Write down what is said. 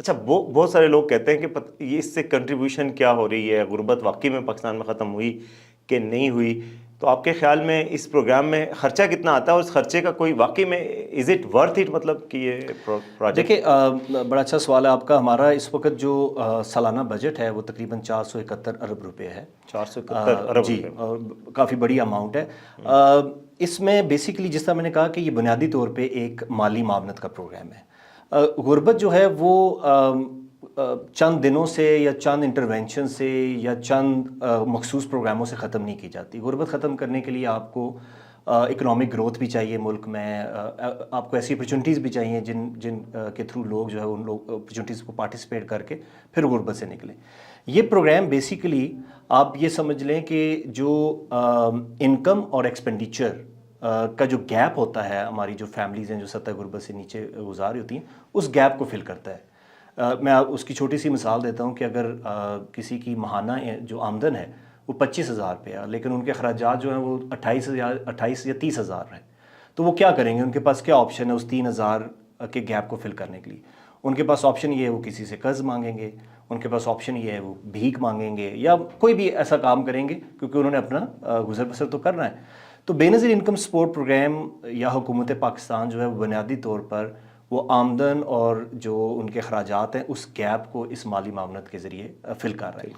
اچھا بہت سارے لوگ کہتے ہیں کہ یہ اس سے کنٹریبیوشن کیا ہو رہی ہے، غربت واقعی میں پاکستان میں ختم ہوئی کہ نہیں ہوئی؟ تو آپ کے خیال میں اس پروگرام میں خرچہ کتنا آتا ہے، اور اس خرچے کا کوئی واقعی میں از اٹ ورتھ اٹ، مطلب کہ یہ پروجیکٹ؟ دیکھیں بڑا اچھا سوال ہے آپ کا. ہمارا اس وقت جو سالانہ بجٹ ہے وہ تقریباً 471 ارب روپے ہے. 471 ارب جی، روپے اور کافی بڑی اماؤنٹ ہے. اس میں بیسیکلی جس طرح میں نے کہا کہ یہ بنیادی طور پہ ایک مالی معاونت کا پروگرام ہے. غربت جو ہے وہ چند دنوں سے یا چند انٹرونشن سے یا چند مخصوص پروگراموں سے ختم نہیں کی جاتی. غربت ختم کرنے کے لیے آپ کو اکنامک گروتھ بھی چاہیے ملک میں، آپ کو ایسی اپرچونٹیز بھی چاہیے جن کے تھرو لوگ جو ہے ان لوگ اپرچونٹیز کو پارٹیسپیٹ کر کے پھر غربت سے نکلیں. یہ پروگرام بیسیکلی آپ یہ سمجھ لیں کہ جو انکم اور ایکسپینڈیچر کا جو گیپ ہوتا ہے، ہماری جو فیملیز ہیں جو سطح غربت سے نیچے گزار ہوتی ہیں، اس گیپ کو فل کرتا ہے. میں اس کی چھوٹی سی مثال دیتا ہوں کہ اگر کسی کی ماہانہ جو آمدن ہے وہ 25,000 روپیہ، لیکن ان کے اخراجات جو ہیں وہ 28 یا 30,000 ہیں، تو وہ کیا کریں گے؟ ان کے پاس کیا آپشن ہے اس 3,000 کے گیپ کو فل کرنے کے لیے؟ ان کے پاس آپشن یہ ہے وہ کسی سے قرض مانگیں گے، ان کے پاس آپشن یہ ہے وہ بھیک مانگیں گے، یا کوئی بھی ایسا کام کریں گے، کیونکہ انہوں نے اپنا گزر بسر تو کرنا ہے. تو بے نظیر انکم سپورٹ پروگرام یا حکومت پاکستان جو ہے وہ بنیادی طور پر وہ آمدن اور جو ان کے اخراجات ہیں اس گیپ کو اس مالی معاونت کے ذریعے فل کر رہے ہیں.